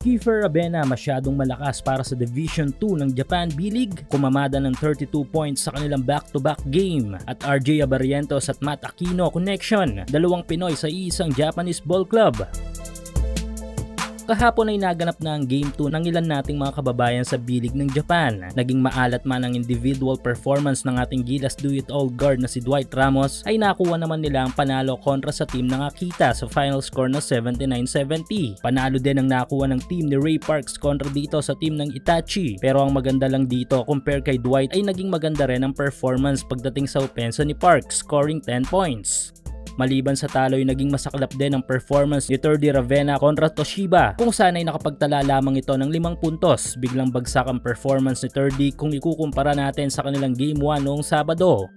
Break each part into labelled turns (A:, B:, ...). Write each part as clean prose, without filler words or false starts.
A: Kiefer Abena masyadong malakas para sa Division 2 ng Japan B-League, kumamada ng 32 points sa kanilang back-to-back game, at RJ Abarientos at Matt Aquino connection, dalawang Pinoy sa isang Japanese ball club. Kahapon ay naganap na ang Game 2 ng ilan nating mga kababayan sa B-League ng Japan. Naging maalat man ang individual performance ng ating Gilas do-it-all guard na si Dwight Ramos, ay nakuha naman nila ang panalo kontra sa team ng Akita sa final score na 79-70. Panalo din ang nakuha ng team ni Ray Parks kontra dito sa team ng Itachi. Pero ang maganda lang dito compare kay Dwight ay naging maganda rin ang performance pagdating sa opensa ni Parks, scoring 10 points. Maliban sa talo ay naging masaklap din ang performance ni Terdy Ravena kontra Toshiba, kung saan ay nakapagtala lamang ito ng 5 puntos. Biglang bagsak ang performance ni Terdy kung ikukumpara natin sa kanilang Game 1 noong Sabado.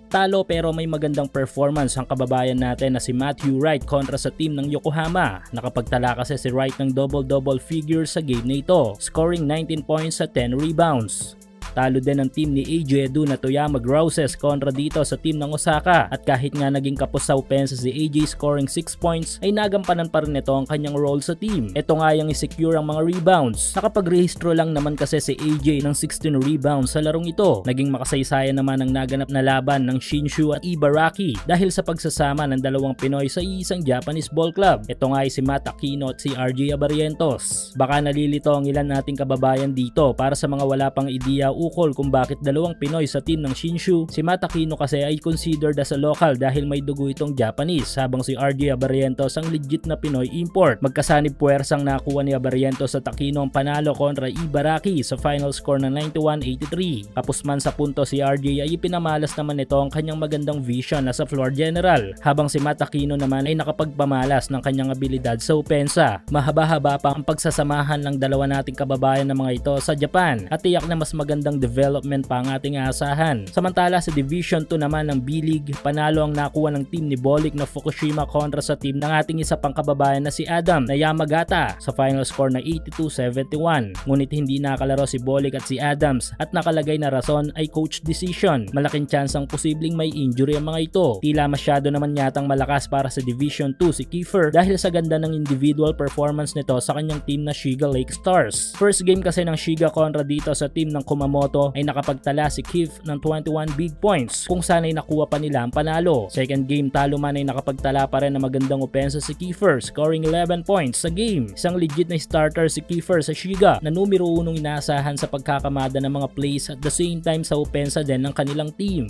A: Talo pero may magandang performance ang kababayan natin na si Matthew Wright kontra sa team ng Yokohama. Nakapagtala kasi si Wright ng double-double figure sa game na ito, scoring 19 points at 10 rebounds. Talo din ang team ni AJ Edu na Toyama Grouses kontra dito sa team ng Osaka, at kahit nga naging kapos sa opensa si AJ scoring 6 points ay nagampanan pa rin ito ang kanyang role sa team. Ito nga yung isecure ang mga rebounds. Nakapag-rehistro lang naman kasi si AJ ng 16 rebounds sa larong ito. Naging makasaysayan naman ang naganap na laban ng Shinshu at Ibaraki dahil sa pagsasama ng dalawang Pinoy sa isang Japanese ball club. Ito nga ay si Matt Aquino at si RJ Abarientos. Baka nalilito ang ilan nating kababayan dito para sa mga wala pang ideya ukol kung bakit dalawang Pinoy sa team ng Shinshu. Si Matt Aquino kasi ay considered as a local dahil may dugo itong Japanese, habang si RJ Abarientos ang legit na Pinoy import. Magkasanib puwersang nakuha ni Abarientos at Aquino ang panalo kontra Ibaraki sa final score na 91-83. Kapos man sa punto si RJ ay ipinamalas naman ito ang kanyang magandang vision as a floor general, habang si Matt Aquino naman ay nakapagpamalas ng kanyang abilidad sa opensa. Mahaba-haba pa ang pagsasamahan ng dalawa nating kababayan na mga ito sa Japan, at tiyak na mas magandang development pa ang ating aasahan. Samantala sa Division 2 naman ng B-League, panalo ang nakuha ng team ni Bolik na Fukushima kontra sa team ng ating isa pang kababayan na si Adam na Yamagata sa final score na 82-71. Ngunit hindi nakalaro si Bolik at si Adams, at nakalagay na rason ay coach decision. Malaking chance ang posibleng may injury ang mga ito. Tila masyado naman yatang malakas para sa Division 2 si Kiefer dahil sa ganda ng individual performance nito sa kanyang team na Shiga Lake Stars. First game kasi ng Shiga kontra dito sa team ng Kumamoto ay nakapagtala si Keith ng 21 big points, kung saan ay nakuha pa nila ang panalo. Second game talo man ay nakapagtala pa rin ng magandang opensa si Kiefer, scoring 11 points sa game. Isang legit na starter si Kiefer sa Shiga na numero 1 inaasahan sa pagkakamada ng mga plays at the same time sa opensa din ng kanilang team.